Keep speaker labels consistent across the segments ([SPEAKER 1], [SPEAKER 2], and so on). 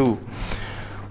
[SPEAKER 1] 2।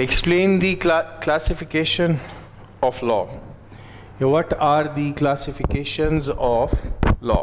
[SPEAKER 1] explain the classification of law. What are the classifications of law?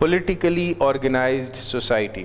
[SPEAKER 1] politically organized society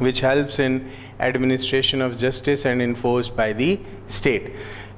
[SPEAKER 1] which helps in administration of justice and enforced by the state।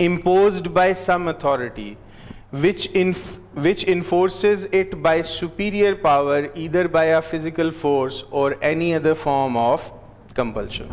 [SPEAKER 1] imposed by some authority which enforces it by superior power, either by a physical force or any other form of compulsion।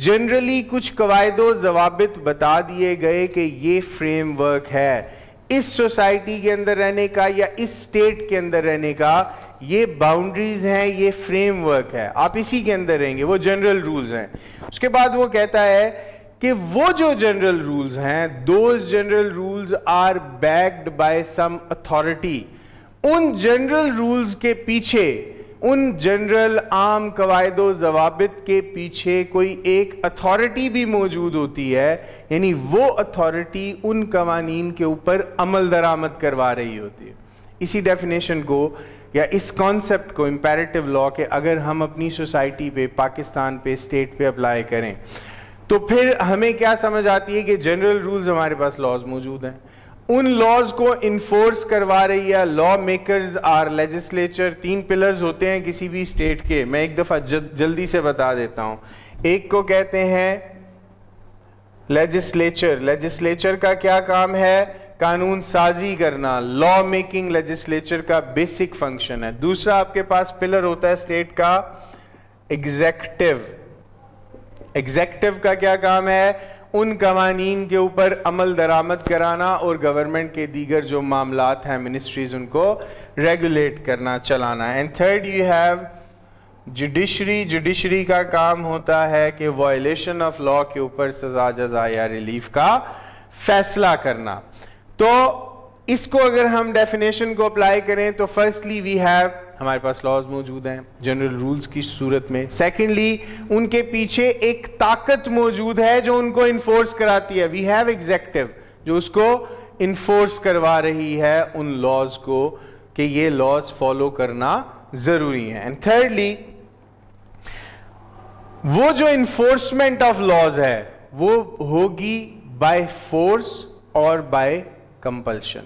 [SPEAKER 1] Generally کچھ قواعد و ضوابط بتا دیے گئے کہ یہ frame work ہے اس سوسائٹی کے اندر رہنے کا یا اس اسٹیٹ کے اندر رہنے کا, یہ باؤنڈریز ہیں, یہ فریم ورک ہے, آپ اسی کے اندر رہیں گے, وہ جنرل رولز ہیں. اس کے بعد وہ کہتا ہے کہ وہ جو جنرل رولز ہیں, those general rules are backed by some authority. ان جنرل رولز کے پیچھے, ان جنرل عام قواعد و ضوابط کے پیچھے کوئی ایک اتھارٹی بھی موجود ہوتی ہے, یعنی وہ اتھارٹی ان قوانین کے اوپر عمل درآمد کروا رہی ہوتی ہے. اسی ڈیفینیشن کو یا اس کانسیپٹ کو امپیریٹیو لا کے اگر ہم اپنی سوسائٹی پہ, پاکستان پہ, اسٹیٹ پہ اپلائی کریں تو پھر ہمیں کیا سمجھ آتی ہے کہ جنرل رولز ہمارے پاس لاز موجود ہیں, ان لاز کو انفورس کروا رہی ہے لا میکرز آر لیجسلیچر. 3 پلرز ہوتے ہیں کسی بھی اسٹیٹ کے, میں ایک دفعہ جلدی سے بتا دیتا ہوں. ایک کو کہتے ہیں لیجسلیچر. لیجسلیچر کا کیا کام ہے؟ قانون سازی کرنا. لا میکنگ لیجسلیچر کا بیسک فنکشن ہے. دوسرا آپ کے پاس پلر ہوتا ہے اسٹیٹ کا ایگزیکٹو. ایگزیکٹو کا کیا کام ہے؟ ان قوانین کے اوپر عمل درآمد کرانا اور گورنمنٹ کے دیگر جو معاملات ہیں, منسٹریز, ان کو ریگولیٹ کرنا, چلانا. And third you have judiciary. Judiciary کا کام ہوتا ہے کہ وائلیشن آف لا کے اوپر سزا, جزا یا ریلیف کا فیصلہ کرنا. تو اس کو اگر ہم ڈیفینیشن کو اپلائی کریں تو فرسٹلی وی ہیو, ہمارے پاس لاز موجود ہیں جنرل رولز کی صورت میں. سیکنڈلی ان کے پیچھے ایک طاقت موجود ہے جو ان کو انفورس کراتی ہے. وی ہیو ایگزیکٹو جو اس کو انفورس کروا رہی ہے ان لاز کو کہ یہ لاز فالو کرنا ضروری ہے. اینڈ تھرڈلی وہ جو انفورسمنٹ آف لاز ہے وہ ہوگی بائی فورس اور بائی کمپلشن,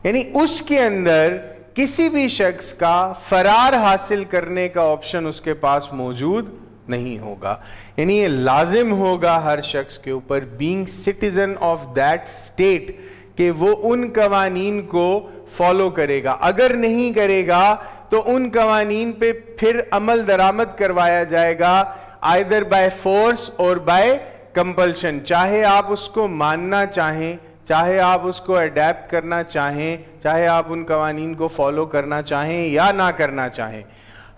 [SPEAKER 1] یعنی اس کے اندر کسی بھی شخص کا فرار حاصل کرنے کا آپشن اس کے پاس موجود نہیں ہوگا. یعنی یہ لازم ہوگا ہر شخص کے اوپر being citizen of that state کہ وہ ان قوانین کو فالو کرے گا. اگر نہیں کرے گا تو ان قوانین پہ پھر عمل درآمد کروایا جائے گا either by force اور by compulsion. چاہے آپ اس کو ماننا چاہیں, چاہے آپ اس کو اڈیپٹ کرنا چاہیں, چاہے آپ ان قوانین کو فالو کرنا چاہیں یا نہ کرنا چاہیں,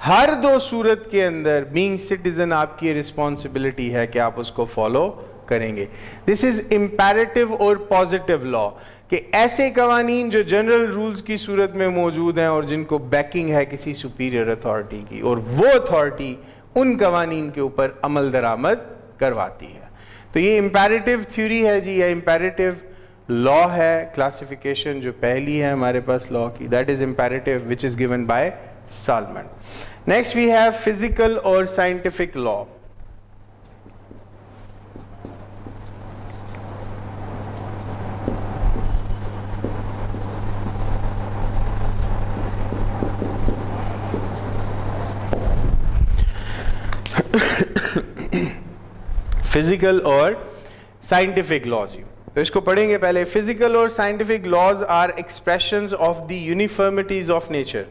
[SPEAKER 1] ہر دو صورت کے اندر بینگ سٹیزن آپ کی رسپانسبلٹی ہے کہ آپ اس کو فالو کریں گے. دس از امپیریٹیو اور پازیٹیو لا کہ ایسے قوانین جو جنرل رولز کی صورت میں موجود ہیں اور جن کو بیکنگ ہے کسی سپیریئر اتھارٹی کی, اور وہ اتھارٹی ان قوانین کے اوپر عمل درآمد کرواتی ہے. تو یہ امپیریٹیو تھیوری ہے جی, یا امپیریٹیو لا ہے. کلاسیفیکیشن جو پہلی ہے ہمارے پاس لا کی, that is imperative which is given by Salmond. Next we have physical or scientific law. Physical or scientific law جی, تو اس کو پڑھیں گے پہلے. Physical or scientific laws are expressions of the uniformities of nature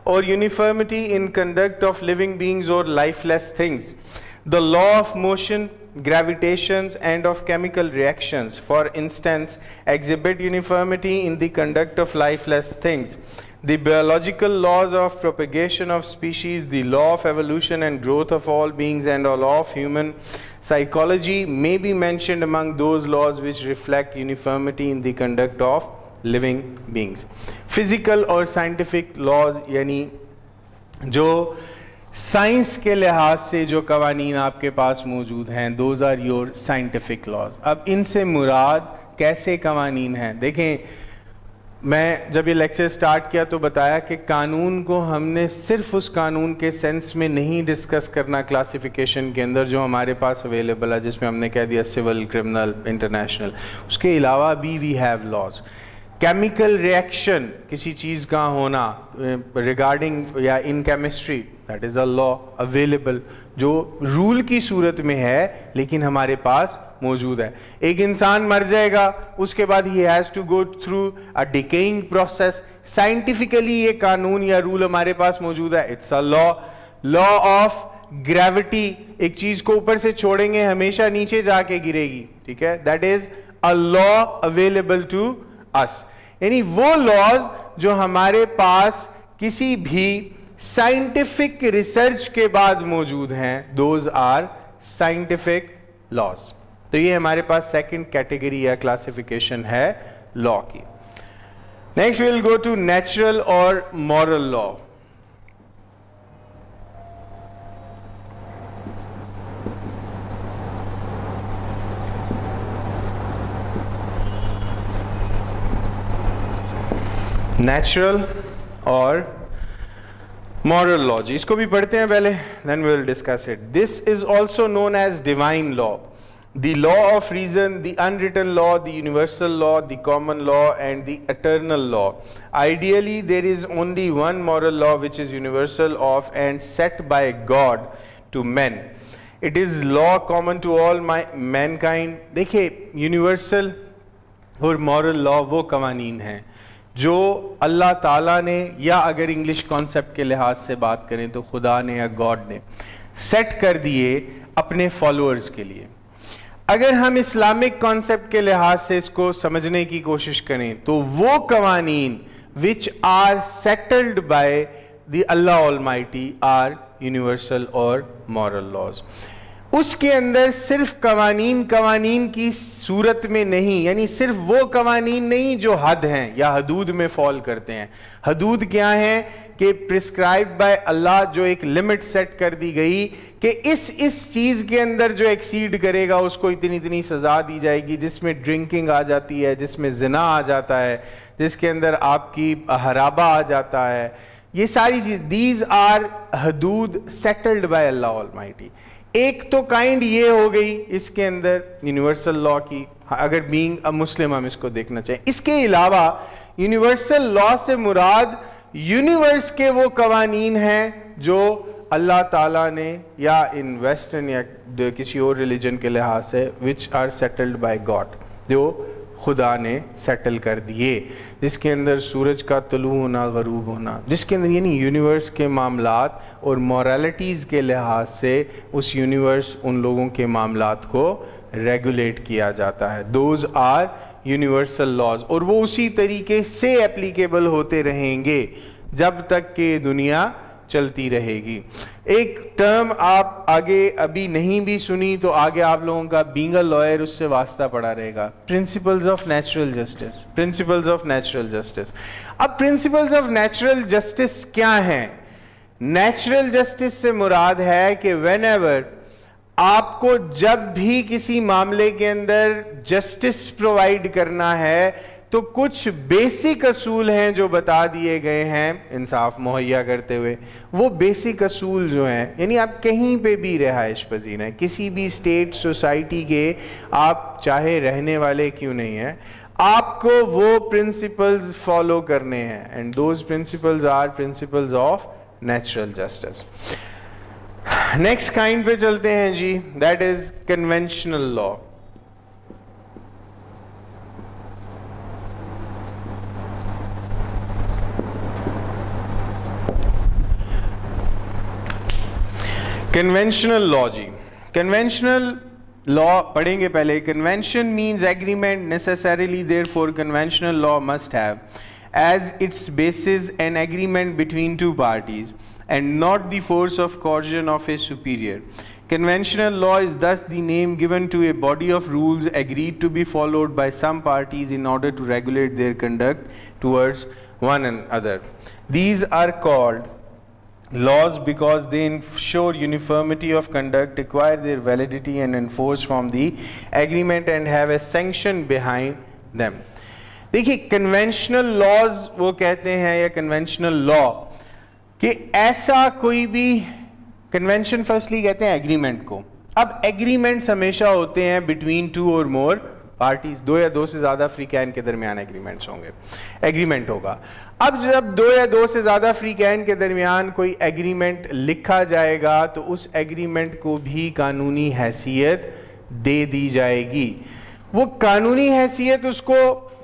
[SPEAKER 1] or uniformity in conduct of living beings or lifeless لیس تھنگز. The law of motion, gravitations and of chemical reactions, for instance, exhibit uniformity in the conduct of lifeless things. The biological laws of propagation of species, the law of evolution and growth of all beings, and the law of human psychology may be mentioned among those laws which reflect uniformity in the conduct of living beings. Physical اور scientific laws یعنی جو science کے لحاظ سے جو قوانین آپ کے پاس موجود ہیں, those are your scientific laws. اب ان سے مراد کیسے قوانین ہیں؟ دیکھیں, میں جب یہ لیکچر سٹارٹ کیا تو بتایا کہ قانون کو ہم نے صرف اس قانون کے سینس میں نہیں ڈسکس کرنا کلاسیفیکیشن کے اندر جو ہمارے پاس اویلیبل ہے, جس میں ہم نے کہہ دیا سول, کرمنل, انٹرنیشنل. اس کے علاوہ بھی we have laws. Chemical reaction, کسی چیز کا ہونا ریگارڈنگ یا in chemistry, that is a law available جو رول کی صورت میں ہے لیکن ہمارے پاس موجود ہے. ایک انسان مر جائے گا, اس کے بعد he has to go through a decaying process. Scientifically یہ قانون یا رول ہمارے پاس موجود ہے, it's a law. Law of gravity, ایک چیز کو اوپر سے چھوڑیں گے ہمیشہ نیچے جا کے گرے گی, ٹھیک ہے, that is a law available to us. یعنی وہ laws جو ہمارے پاس کسی بھی سائنٹیفک ریسرچ کے بعد موجود ہیں, those are scientific laws. تو یہ ہمارے پاس سیکنڈ کیٹیگری یا کلاسیفیکیشن ہے لا کی. Next we will go to natural اور مورل لا. نیچرل اور moral law, جی اس کو بھی پڑھتے ہیں پہلے, then we will discuss it. This is also known as divine law, the law of reason, the unwritten law, the universal law, the common law and the eternal law. Ideally there is only one moral law which is universal of and set by God to men. It is law common to all mankind. دیکھیں universal اور moral law وہ قوانین ہیں جو اللہ تعالیٰ نے, یا اگر انگلش کانسیپٹ کے لحاظ سے بات کریں تو خدا نے یا گاڈ نے سیٹ کر دیے اپنے فالوورز کے لیے. اگر ہم اسلامک کانسیپٹ کے لحاظ سے اس کو سمجھنے کی کوشش کریں تو وہ قوانین which are settled by the Allah Almighty are universal or moral laws. اس کے اندر صرف قوانین کی صورت میں نہیں, یعنی صرف وہ قوانین نہیں جو حد ہیں یا حدود میں فال کرتے ہیں. حدود کیا ہیں کہ prescribed by اللہ, جو ایک لمٹ سیٹ کر دی گئی کہ اس چیز کے اندر جو ایکسیڈ کرے گا اس کو اتنی سزا دی جائے گی, جس میں ڈرنکنگ آ جاتی ہے, جس میں زنا آ جاتا ہے, جس کے اندر آپ کی حرابہ آ جاتا ہے, یہ ساری چیز, these are حدود settled by Allah Almighty. ایک تو کائنڈ یہ ہو گئی اس کے اندر یونیورسل لا کی, اگر بینگ اے مسلم ہم اس کو دیکھنا چاہیں. اس کے علاوہ یونیورسل لا سے مراد یونیورس کے وہ قوانین ہیں جو اللہ تعالیٰ نے یا ان ویسٹرن یا کسی اور ریلیجن کے لحاظ سے which are settled by God, جو خدا نے سیٹل کر دیے, جس کے اندر سورج کا طلوع ہونا, غروب ہونا, جس کے اندر یعنی یونیورس کے معاملات اور مورالٹیز کے لحاظ سے اس یونیورس ان لوگوں کے معاملات کو ریگولیٹ کیا جاتا ہے. دوز آر یونیورسل لاز, اور وہ اسی طریقے سے اپلیکیبل ہوتے رہیں گے جب تک کہ دنیا چلتی رہے گی. ایک ٹرم آپ آگے ابھی نہیں بھی سنی تو آگے آپ لوگوں کا بینگ اے لائر اس سے واسطہ پڑا رہے گا, principles of natural justice. Principles of natural justice. اب پرنسپلز آف نیچرل جسٹس کیا ہیں؟ نیچرل جسٹس سے مراد ہے کہ وین ایور آپ کو جب بھی کسی معاملے کے اندر جسٹس پرووائڈ کرنا ہے تو کچھ بیسک اصول ہیں جو بتا دیے گئے ہیں انصاف مہیا کرتے ہوئے. وہ بیسک اصول جو ہیں, یعنی آپ کہیں پہ بھی رہائش پذیر ہیں, کسی بھی اسٹیٹ سوسائٹی کے آپ چاہے رہنے والے کیوں نہیں ہیں, آپ کو وہ پرنسپلز فالو کرنے ہیں, and those principles are principles of natural justice. Next kind پہ چلتے ہیں جی, that is conventional law. Conventional law جی, کنونشنل لا پڑھیں گے پہلے. Convention means agreement necessarily, therefore conventional law must have as its basis an agreement between two parties and not the force of coercion of a superior. Conventional law is thus the name given to a body of rules agreed to be followed by some parties in order to regulate their conduct towards one another. These are called laws because they ensure uniformity of conduct, acquire their validity and enforce from the agreement and have a sanction behind them. دیکھیے conventional laws وہ کہتے ہیں یا conventional لا کہ ایسا کوئی بھی, convention firstly کہتے ہیں ایگریمنٹ کو. اب ایگریمنٹس ہمیشہ ہوتے ہیں بٹوین ٹو اور مور پارٹیز, دو یا دو سے زیادہ فریقین کے درمیان ایگریمنٹس ہوں گے, ایگریمنٹ ہوگا. اب جب دو یا دو سے زیادہ فریقین کے درمیان کوئی ایگریمنٹ لکھا جائے گا تو اس ایگریمنٹ کو بھی قانونی حیثیت دے دی جائے گی. وہ قانونی حیثیت اس کو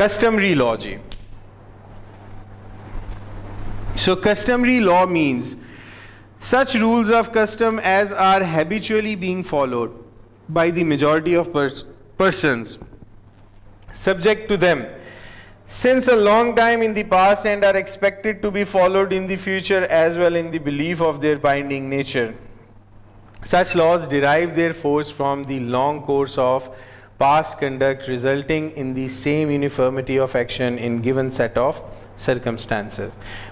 [SPEAKER 1] customary law ji. So customary law means such rules of custom as are habitually being followed by the majority of persons subject to them since a long time in the past and are expected to be followed in the future as well in the belief of their binding nature. Such laws derive their force from the long course of past conduct resulting in the same uniformity of action in given set of circumstances.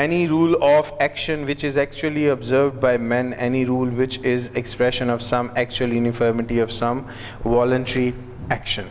[SPEAKER 1] any rule of action which is actually observed by men, any rule which is expression of some actual uniformity of some voluntary action.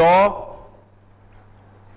[SPEAKER 1] law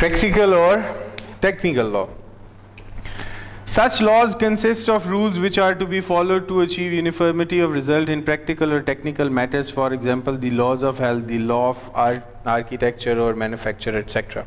[SPEAKER 1] Practical or technical law. Such laws consist of rules which are to be followed to achieve uniformity of result in practical or technical matters. For example, the laws of health, the law of art, architecture or manufacture, etc.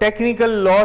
[SPEAKER 1] technical law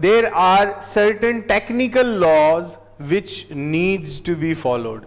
[SPEAKER 1] there are certain technical laws which needs to be followed.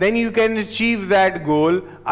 [SPEAKER 1] then you can achieve that goal,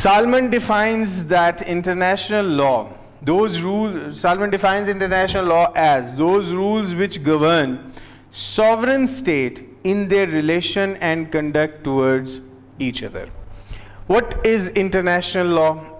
[SPEAKER 1] Salman defines that international law, Salman defines international law as those rules which govern sovereign state in their relation and conduct towards each other. What is international law?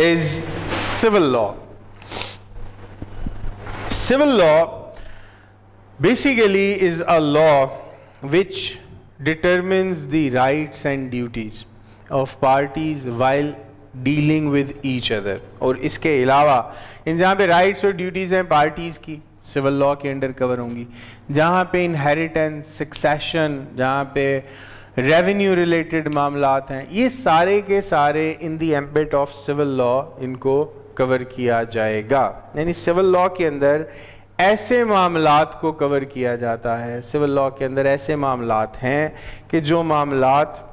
[SPEAKER 1] is Civil law. Civil law basically is a law which determines the rights and duties of parties while dealing with each other. اور اس کے علاوہ جہاں پہ rights اور duties ہیں parties کی civil law کے انڈر کور ہوں گی. جہاں پہ انہیریٹنس, سکسیشن, جہاں پہ ریونیو ریلیٹڈ معاملات ہیں, یہ سارے کے سارے in the ambit of civil law ان کو کور کیا جائے گا. یعنی سول لاء کے اندر ایسے معاملات کو کور کیا جاتا ہے, سول لاء کے اندر ایسے معاملات ہیں کہ جو معاملات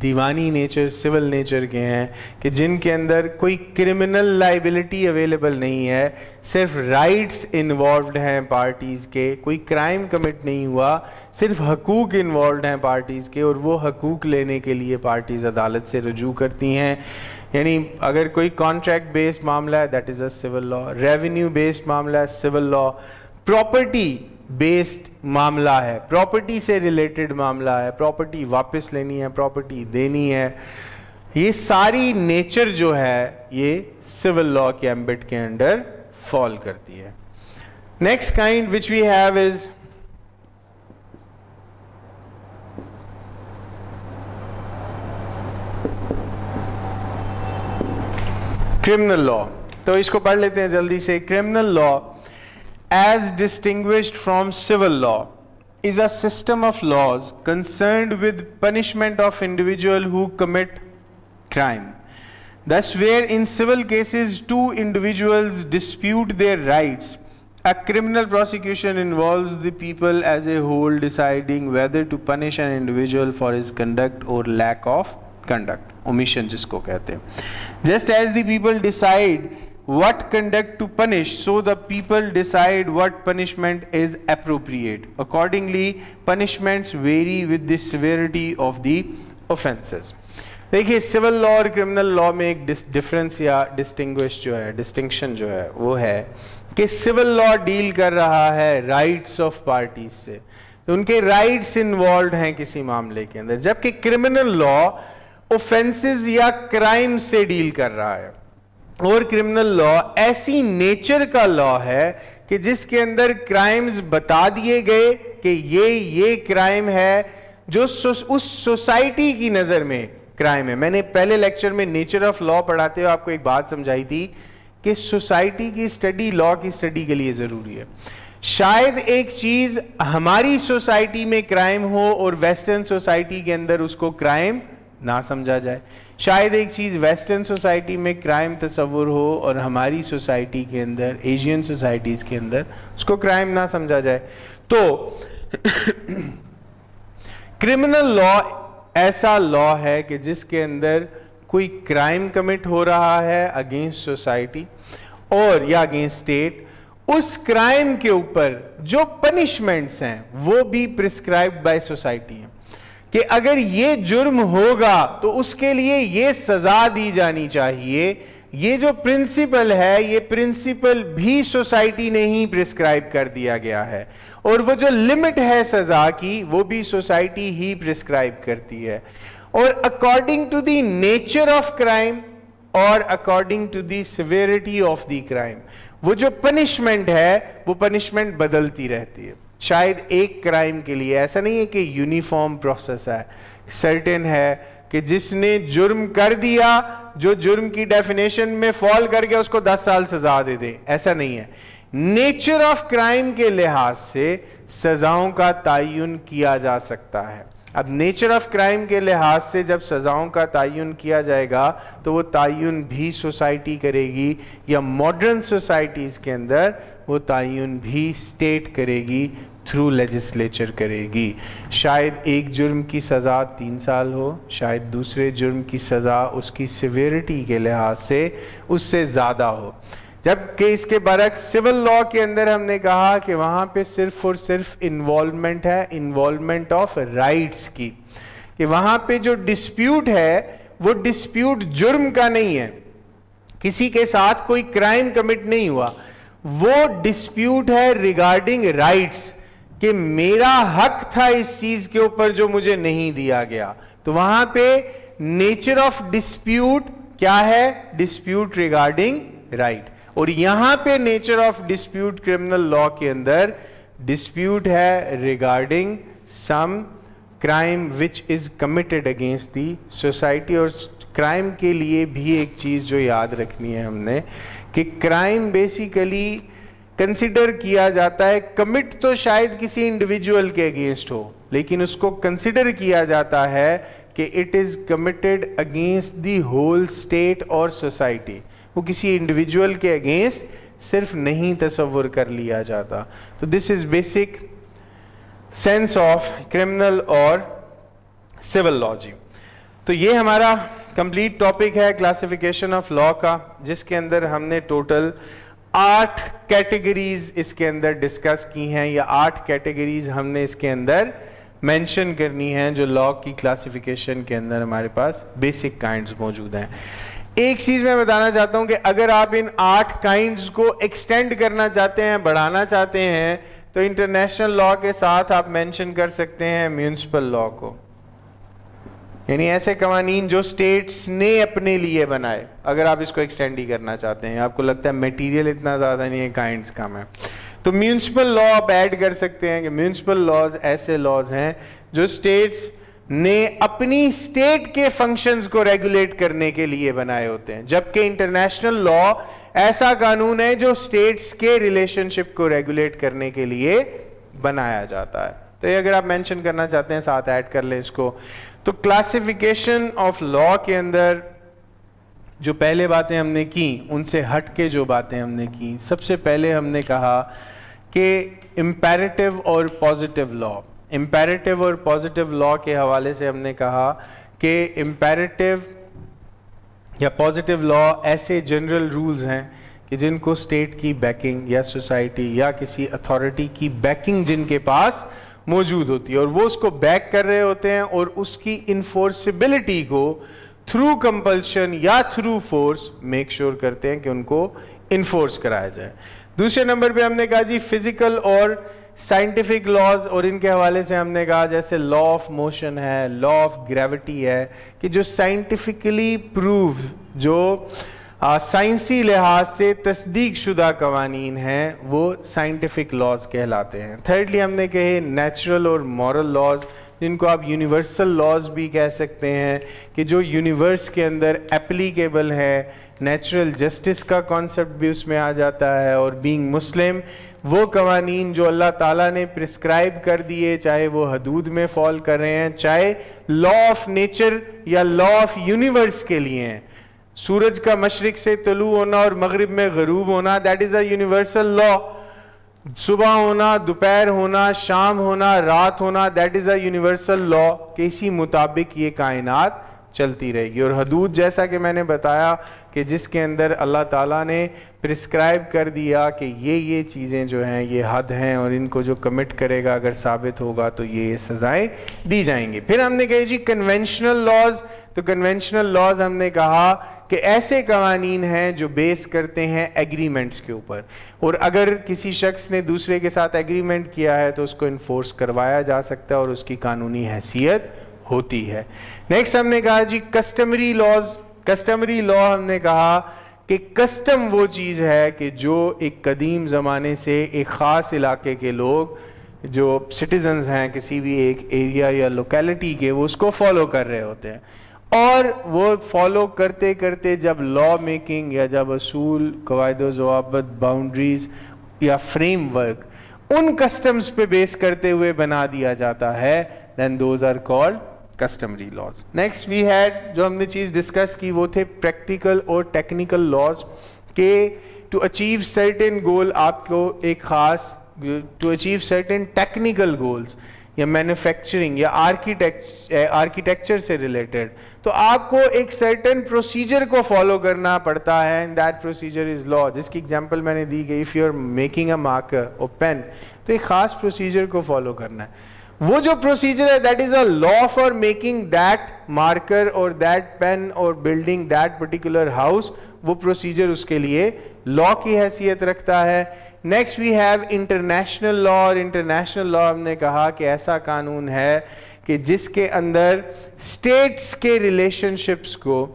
[SPEAKER 1] دیوانی نیچر, سول نیچر کے ہیں, کہ جن کے اندر کوئی کرمنل لائبلٹی اویلیبل نہیں ہے, صرف رائٹس انوالوڈ ہیں پارٹیز کے, کوئی کرائم کمٹ نہیں ہوا, صرف حقوق انوالوڈ ہیں پارٹیز کے, اور وہ حقوق لینے کے لیے پارٹیز عدالت سے رجوع کرتی ہیں. یعنی اگر کوئی کانٹریکٹ بیسڈ معاملہ ہے that is a civil law, revenue based معاملہ ہے سول لاء, پراپرٹی بیسڈ معاملہ ہے, پراپرٹی سے ریلیٹڈ معاملہ ہے, پراپرٹی واپس لینی ہے, پراپرٹی دینی ہے, یہ ساری نیچر جو ہے یہ سول لاء کے ایمبٹ کے انڈر فال کرتی ہے. Next kind which we have is criminal law. تو اس کو پڑھ لیتے ہیں جلدی سے. Criminal law as distinguished from civil law is a system of laws concerned with punishment of individual who commit crime. Thus, where in civil cases two individuals dispute their rights, a criminal prosecution involves the people as a whole deciding whether to punish an individual for his conduct or lack of conduct, omission جس کو کہتے ہیں. Just as the people decide what conduct to punish, so the people decide what punishment is appropriate. Accordingly, punishments vary with the severity of the offenses. دیکھیے civil law اور criminal law میں ایک difference یا distinction جو ہے وہ ہے کہ سول لاء ڈیل کر رہا ہے رائٹس آف پارٹیز سے, ان کے رائٹس انوالوڈ ہیں کسی معاملے کے اندر, جبکہ کرمنل لاء اوفینسز یا کرائم سے ڈیل کر رہا ہے. اور کرمنل لاء ایسی نیچر کا لاء ہے کہ جس کے اندر کرائمز بتا دیے گئے کہ یہ کرائم ہے جو اس سوسائٹی کی نظر میں کرائم ہے. میں نے پہلے لیکچر میں نیچر آف لاء پڑھاتے ہوئے آپ کو ایک بات سمجھائی تھی کہ سوسائٹی کی سٹڈی لاء کی سٹڈی کے لیے ضروری ہے. شاید ایک چیز ہماری سوسائٹی میں کرائم ہو اور ویسٹرن سوسائٹی کے اندر اس کو کرائم نہ سمجھا جائے, شاید ایک چیز ویسٹرن سوسائٹی میں کرائم تصور ہو اور ہماری سوسائٹی کے اندر, ایشین سوسائٹیز کے اندر اس کو کرائم نہ سمجھا جائے. تو کرمنل لاء ایسا لاء ہے کہ جس کے اندر کوئی کرائم کمٹ ہو رہا ہے اگینسٹ سوسائٹی اور یا اگینسٹ اسٹیٹ, اس کرائم کے اوپر جو پنشمنٹس ہیں وہ بھی پرسکرائبڈ بائی سوسائٹی ہیں کہ اگر یہ جرم ہوگا تو اس کے لیے یہ سزا دی جانی چاہیے. یہ جو پرنسپل ہے یہ پرنسپل بھی سوسائٹی نے ہی پرسکرائب کر دیا گیا ہے, اور وہ جو لمٹ ہے سزا کی وہ بھی سوسائٹی ہی پرسکرائب کرتی ہے. اور according to the nature of crime اور according to the severity of the crime وہ جو پنشمنٹ ہے وہ پنشمنٹ بدلتی رہتی ہے. شاید ایک کرائم کے لیے ایسا نہیں ہے کہ یونیفارم پروسیس ہے, سرٹن ہے کہ جس نے جرم کر دیا, جو جرم کی ڈیفینیشن میں فال کر گیا اس کو 10 سال سزا دے دیں, ایسا نہیں ہے. نیچر آف کرائم کے لحاظ سے سزاؤں کا تعین کیا جا سکتا ہے. اب نیچر آف کرائم کے لحاظ سے جب سزاؤں کا تعین کیا جائے گا تو وہ تعین بھی سوسائٹی کرے گی, یا ماڈرن سوسائٹیز کے اندر وہ تعین بھی اسٹیٹ کرے گی, تھرو لیجسلیچر کرے گی. شاید ایک جرم کی سزا 3 سال ہو, شاید دوسرے جرم کی سزا اس کی سیویرٹی کے لحاظ سے اس سے زیادہ ہو. جبکہ اس کے برعکس سول لاء کے اندر ہم نے کہا کہ وہاں پہ صرف اور صرف انوالومنٹ ہے, انوالومنٹ آف رائٹس کی, کہ وہاں پہ جو ڈسپیوٹ ہے وہ ڈسپیوٹ جرم کا نہیں ہے, کسی کے ساتھ کوئی کرائم کمٹ نہیں ہوا, وہ ڈسپیوٹ ہے ریگارڈنگ رائٹس کہ میرا حق تھا اس چیز کے اوپر جو مجھے نہیں دیا گیا. تو وہاں پہ نیچر آف ڈسپیوٹ کیا ہے؟ Dispute regarding right. اور یہاں پہ nature of dispute criminal law کے اندر ڈسپیوٹ ہے regarding some crime which is committed against the society. اور کرائم کے لیے بھی ایک چیز جو یاد رکھنی ہے ہم نے کہ کرائم بیسیکلی کنسیڈر کیا جاتا ہے, کمٹ تو شاید کسی انڈیویجول کے اگینسٹ ہو, لیکن اس کو کنسیڈر کیا جاتا ہے کہ it is committed against the whole state اور سوسائٹی. وہ کسی انڈیویجول کے اگینسٹ صرف نہیں تصور کر لیا جاتا. تو this is basic sense of criminal اور سول لا. جی تو یہ ہمارا کمپلیٹ ٹاپک ہے کلاسیفیکیشن آف لا کا, جس کے اندر ہم نے ٹوٹل 8 کیٹیگریز اس کے اندر ڈسکس کی ہیں, یا 8 کیٹیگریز ہم نے اس کے اندر مینشن کرنی ہیں جو لا کی کلاسیفیکیشن کے اندر ہمارے پاس بیسک کائنڈز موجود ہیں. ایک چیز میں بتانا چاہتا ہوں کہ اگر آپ ان 8 کائنڈز کو ایکسٹینڈ کرنا چاہتے ہیں, بڑھانا چاہتے ہیں, تو انٹرنیشنل لا کے ساتھ آپ مینشن کر سکتے ہیں میونسپل لا کو, یعنی ایسے قوانین جو سٹیٹس نے اپنے لیے بنائے. اگر آپ اس کو ایکسٹینڈ ہی کرنا چاہتے ہیں, آپ کو لگتا ہے میٹیریل اتنا زیادہ نہیں ہے, کائنڈز کم ہے, تو میونسپل لا آپ ایڈ کر سکتے ہیں کہ میونسپل لاز ایسے لاز ہیں جو سٹیٹس نے اپنی اسٹیٹ کے فنکشنز کو ریگولیٹ کرنے کے لیے بنائے ہوتے ہیں, جبکہ انٹرنیشنل لا ایسا قانون ہے جو اسٹیٹس کے ریلیشن شپ کو ریگولیٹ کرنے کے لیے بنایا جاتا ہے. تو یہ اگر آپ مینشن کرنا چاہتے ہیں ساتھ ایڈ کر لیں اس کو. تو کلاسیفیکیشن آف لا کے اندر جو پہلے باتیں ہم نے کی ان سے ہٹ کے جو باتیں ہم نے کی, سب سے پہلے ہم نے کہا کہ امپیریٹو اور پازیٹیو لا. امپیریٹو اور پازیٹیو لا کے حوالے سے ہم نے کہا کہ امپیریٹو یا پازیٹیو لا ایسے جنرل رولز ہیں کہ جن کو اسٹیٹ کی بیکنگ یا سوسائٹی یا کسی اتھارٹی کی بیکنگ جن کے پاس موجود ہوتی ہے, اور وہ اس کو بیک کر رہے ہوتے ہیں اور اس کی انفورسبلٹی کو تھرو کمپلشن یا تھرو فورس میک شور کرتے ہیں کہ ان کو انفورس کرایا جائے. دوسرے نمبر پہ ہم نے کہا جی فزیکل اور سائنٹیفک لاز, اور ان کے حوالے سے ہم نے کہا جیسے لا آف موشن ہے, لا آف گریوٹی ہے, کہ جو سائنٹیفکلی پروو, جو سائنسی لحاظ سے تصدیق شدہ قوانین ہیں, وہ سائنٹیفک لاز کہلاتے ہیں. تھرڈلی ہم نے کہے نیچرل اور مورل لاز, جن کو آپ یونیورسل لاز بھی کہہ سکتے ہیں, کہ جو یونیورس کے اندر اپلیکیبل ہے. نیچرل جسٹس کا کانسیپٹ بھی اس میں آ جاتا ہے, اور بینگ مسلم وہ قوانین جو اللہ تعالیٰ نے پرسکرائب کر دیے, چاہے وہ حدود میں فال کر رہے ہیں, چاہے لا آف نیچر یا لا آف یونیورس کے لیے ہیں. سورج کا مشرق سے طلوع ہونا اور مغرب میں غروب ہونا, دیٹ از اے یونیورسل لا. صبح ہونا, دوپہر ہونا, شام ہونا, رات ہونا, دیٹ از اے یونیورسل لا, کہ اسی مطابق یہ کائنات چلتی رہے گی. اور حدود جیسا کہ میں نے بتایا کہ جس کے اندر اللہ تعالیٰ نے پرسکرائب کر دیا کہ یہ چیزیں جو ہیں یہ حد ہیں, اور ان کو جو کمٹ کرے گا اگر ثابت ہوگا تو یہ سزائیں دی جائیں گی. پھر ہم نے کہا جی کنونشنل لاز. تو کنونشنل لاز ہم نے کہا کہ ایسے قوانین ہیں جو بیس کرتے ہیں ایگریمنٹس کے اوپر, اور اگر کسی شخص نے دوسرے کے ساتھ ایگریمنٹ کیا ہے تو اس کو انفورس کروایا جا سکتا ہے اور اس کی قانونی حیثیت ہوتی ہے. نیکسٹ ہم نے کہا جی کسٹمری لاز. کسٹمری لا ہم نے کہا کہ کسٹم وہ چیز ہے کہ جو ایک قدیم زمانے سے ایک خاص علاقے کے لوگ جو سٹیزنز ہیں کسی بھی ایک ایریا یا لوکیلٹی کے, وہ اس کو فالو کر رہے ہوتے ہیں, اور وہ فالو کرتے کرتے جب لا میکنگ یا جب اصول, قواعد و ضوابط, باؤنڈریز یا فریم ورک ان کسٹمز پہ بیس کرتے ہوئے بنا دیا جاتا ہے, then those are called customary laws. Next we had جو ہم نے چیز ڈسکس کی وہ تھے پریکٹیکل اور ٹیکنیکل لاز, کہ to achieve certain goal آپ کو ایک خاص to achieve certain technical goals یا مینوفیکچرنگ یا آرکیٹیکچر سے ریلیٹڈ, تو آپ کو ایک سرٹن پروسیجر کو فالو کرنا پڑتا ہے, and that procedure is law. جس کی ایگزامپل میں نے دی گئی, if you are making a marker اور پین, تو ایک خاص پروسیجر کو فالو کرنا ہے. وہ جو پروسیجر ہے that is a law for making that marker اور دیٹ پین اور بلڈنگ دیٹ پرٹیکولر ہاؤس, وہ پروسیجر اس کے لیے لا کی حیثیت رکھتا ہے. Next we have international law. اور انٹرنیشنل لا ہم نے کہا کہ ایسا قانون ہے کہ جس کے اندر اسٹیٹس کے ریلیشن شپس کو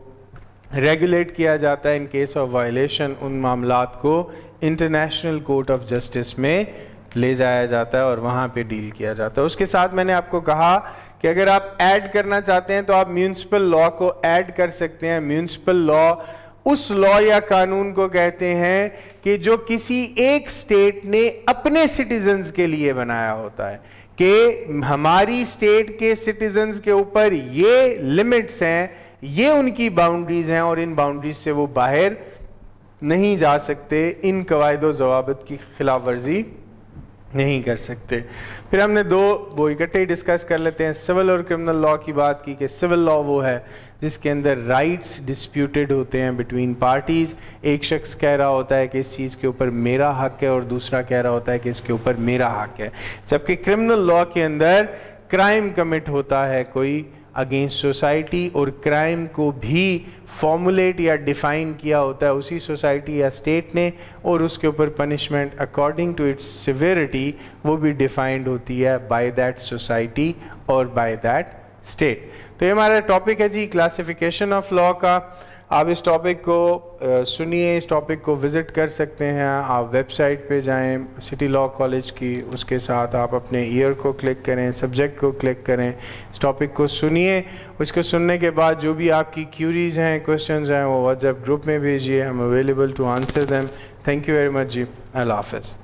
[SPEAKER 1] ریگولیٹ کیا جاتا ہے ان کیس آف وائلیشن، ان معاملات کو انٹرنیشنل کورٹ آف جسٹس میں لے جایا جاتا ہے اور وہاں پہ ڈیل کیا جاتا ہے۔ اس کے ساتھ میں نے آپ کو کہا کہ اگر آپ ایڈ کرنا چاہتے ہیں تو آپ میونسپل لاء کو ایڈ کر سکتے ہیں۔ میونسپل لاء اس لاء یا قانون کو کہتے ہیں کہ جو کسی ایک سٹیٹ نے اپنے سٹیزنز کے لیے بنایا ہوتا ہے، کہ ہماری سٹیٹ کے سٹیزنز کے اوپر یہ لمٹس ہیں، یہ ان کی باؤنڈریز ہیں اور ان باؤنڈریز سے وہ باہر نہیں جا سکتے، ان قواعد و ضوابط کی خلاف ورزی نہیں کر سکتے۔ پھر ہم نے وہ اکٹھے ہی ڈسکس کر لیتے ہیں۔ سول اور کرمنل لاء کی بات کی کہ سول لاء وہ ہے جس کے اندر رائٹس ڈسپیوٹڈ ہوتے ہیں بٹوین پارٹیز، ایک شخص کہہ رہا ہوتا ہے کہ اس چیز کے اوپر میرا حق ہے اور دوسرا کہہ رہا ہوتا ہے کہ اس کے اوپر میرا حق ہے۔ جبکہ کرمنل لاء کے اندر کرائم کمٹ ہوتا ہے کوئی اگینسٹ سوسائٹی، اور کرائم کو بھی فارمولیٹ یا ڈیفائن کیا ہوتا ہے اسی سوسائٹی یا اسٹیٹ نے، اور اس کے اوپر punishment according to its severity وہ بھی ڈیفائنڈ ہوتی ہے بائی دیٹ سوسائٹی اور بائی دیٹ اسٹیٹ۔ تو یہ ہمارا ٹاپک ہے جی کلاسیفیکیشن آف لاء کا۔ آپ اس ٹاپک کو سنیے، اس ٹاپک کو وزٹ کر سکتے ہیں، آپ ویب سائٹ پہ جائیں سٹی لاء کالج کی، اس کے ساتھ آپ اپنے ایئر کو کلک کریں، سبجیکٹ کو کلک کریں، اس ٹاپک کو سنیے۔ اس کو سننے کے بعد جو بھی آپ کی کیوریز ہیں، کوشچنز ہیں، وہ واٹس ایپ گروپ میں بھیجیے، ہم available to answer them. Thank you very much جی، اللہ حافظ۔